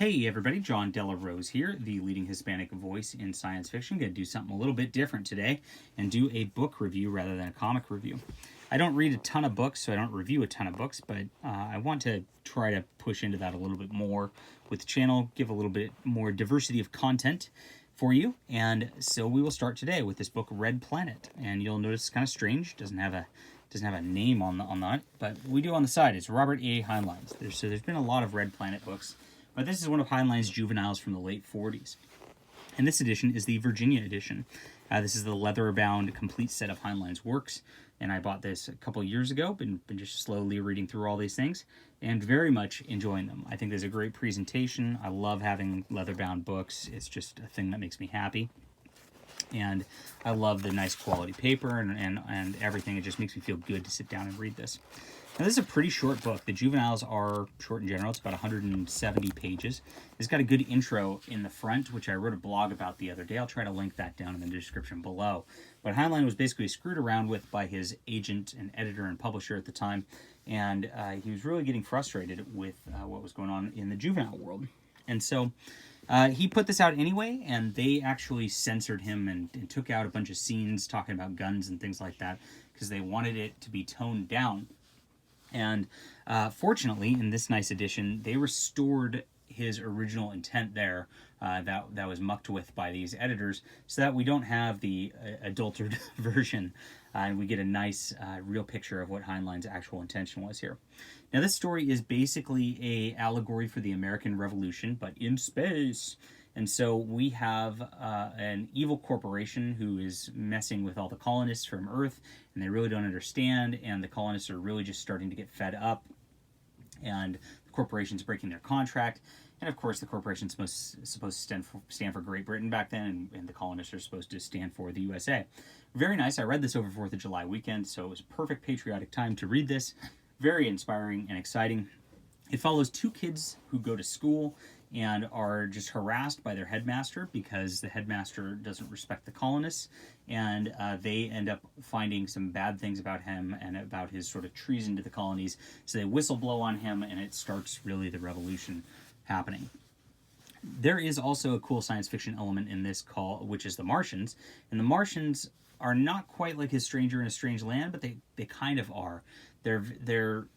Hey everybody, John Della Rose here, the leading Hispanic voice in science fiction. Going to do something a little bit different today and do a book review rather than a comic review. I don't read a ton of books, so I don't review a ton of books, but I want to try to push into that a little bit more with the channel, give a little bit more diversity of content for you. And so we will start today with this book, Red Planet. And you'll notice it's kind of strange, doesn't have a name on that, but we do on the side. It's Robert A. Heinlein. So there's been a lot of Red Planet books. But this is one of Heinlein's juveniles from the late 40s. And this edition is the Virginia edition. This is the leather-bound complete set of Heinlein's works. And I bought this a couple years ago, been just slowly reading through all these things, and very much enjoying them. I think there's a great presentation. I love having leather-bound books. It's just a thing that makes me happy. And I love the nice quality paper and everything. It just makes me feel good to sit down and read this. Now, this is a pretty short book. The juveniles are short in general. It's about 170 pages. It's got a good intro in the front, which I wrote a blog about the other day. I'll try to link that down in the description below. But Heinlein was basically screwed around with by his agent and editor and publisher at the time, and he was really getting frustrated with what was going on in the juvenile world. And so he put this out anyway, and they actually censored him and took out a bunch of scenes talking about guns and things like that because they wanted it to be toned down. And fortunately, in this nice edition, they restored his original intent there that was mucked with by these editors, so that we don't have the adulterated version, and we get a nice real picture of what Heinlein's actual intention was here. Now, this story is basically a allegory for the American Revolution, but in space. And so we have an evil corporation who is messing with all the colonists from Earth, and they really don't understand, and the colonists are really just starting to get fed up, and the corporation's breaking their contract. And of course, the corporation's supposed to stand for Great Britain back then, and the colonists are supposed to stand for the USA. Very nice. I read this over 4th of July weekend, so it was a perfect patriotic time to read this. Very inspiring and exciting. It follows two kids who go to school and are just harassed by their headmaster because the headmaster doesn't respect the colonists, and they end up finding some bad things about him and about his sort of treason to the colonies. So they whistleblow on him, and it starts really the revolution happening. There is also a cool science fiction element in this which is the Martians, and the Martians are not quite like his Stranger in a Strange Land, but they kind of are. They're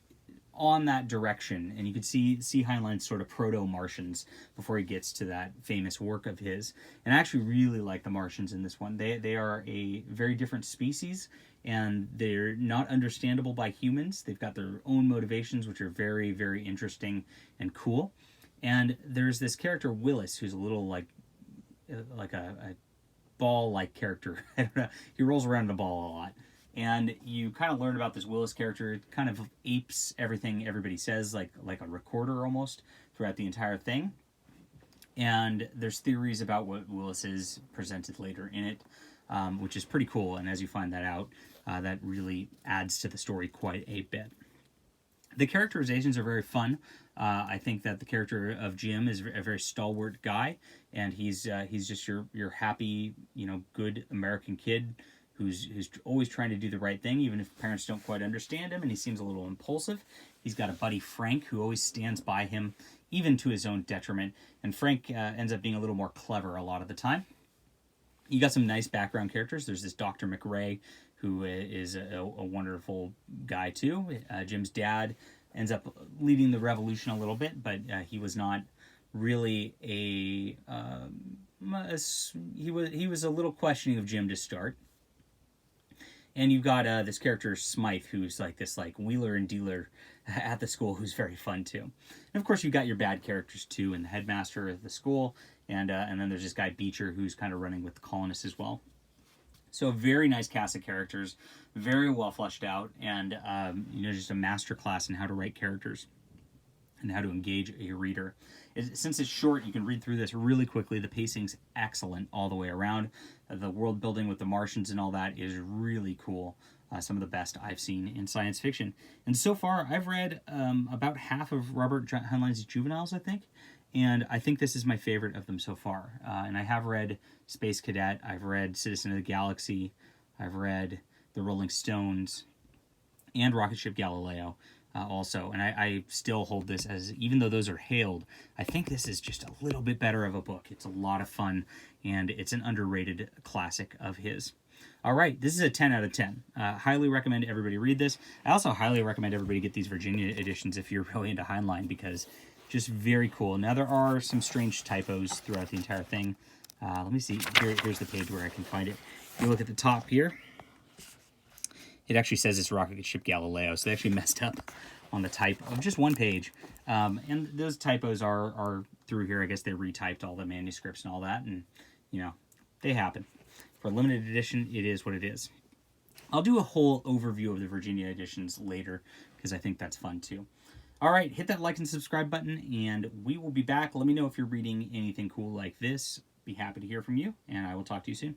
on that direction, and you can see Heinlein's sort of proto-Martians before he gets to that famous work of his. And I actually really like the Martians in this one. They are a very different species, and they're not understandable by humans. They've got their own motivations, which are very, very interesting and cool. And there's this character, Willis, who's a little like a ball-like character. I don't know. He rolls around in a ball a lot. And you kind of learn about this Willis character. It kind of apes everything everybody says, like a recorder almost, throughout the entire thing. And there's theories about what Willis is presented later in it, which is pretty cool. And as you find that out, that really adds to the story quite a bit. The characterizations are very fun. I think that the character of Jim is a very stalwart guy, and he's just your happy, good American kid who's always trying to do the right thing, even if parents don't quite understand him, and he seems a little impulsive. He's got a buddy, Frank, who always stands by him, even to his own detriment, and Frank ends up being a little more clever a lot of the time. You got some nice background characters. There's this Dr. McRae, who is a wonderful guy, too. Jim's dad ends up leading the revolution a little bit, but he was not really he was a little questioning of Jim to start. And you've got this character, Smythe, who's like this wheeler and dealer at the school, who's very fun, too. And, of course, you've got your bad characters, too, and the headmaster of the school. And then there's this guy, Beecher, who's kind of running with the colonists as well. So a very nice cast of characters, very well fleshed out, and, just a masterclass in how to write characters and how to engage a reader. Since it's short, you can read through this really quickly. The pacing's excellent all the way around. The world building with the Martians and all that is really cool. Some of the best I've seen in science fiction. And so far, I've read about half of Robert Heinlein's juveniles, I think. And I think this is my favorite of them so far. And I have read Space Cadet. I've read Citizen of the Galaxy. I've read The Rolling Stones and Rocket Ship Galileo. also. And I still hold this as, even though those are hailed, I think this is just a little bit better of a book. It's a lot of fun, and it's an underrated classic of his. All right, this is a 10 out of 10. Highly recommend everybody read this. I also highly recommend everybody get these Virginia editions if you're really into Heinlein, because just very cool. Now, there are some strange typos throughout the entire thing. Let me see. Here's the page where I can find it. If you look at the top here, it actually says it's rocket ship Galileo, so they actually messed up on the type of just one page. And those typos are through here. I guess they retyped all the manuscripts and all that, and, you know, they happen. For a limited edition, it is what it is. I'll do a whole overview of the Virginia editions later, because I think that's fun too. All right, hit that like and subscribe button, and we will be back. Let me know if you're reading anything cool like this. Be happy to hear from you, and I will talk to you soon.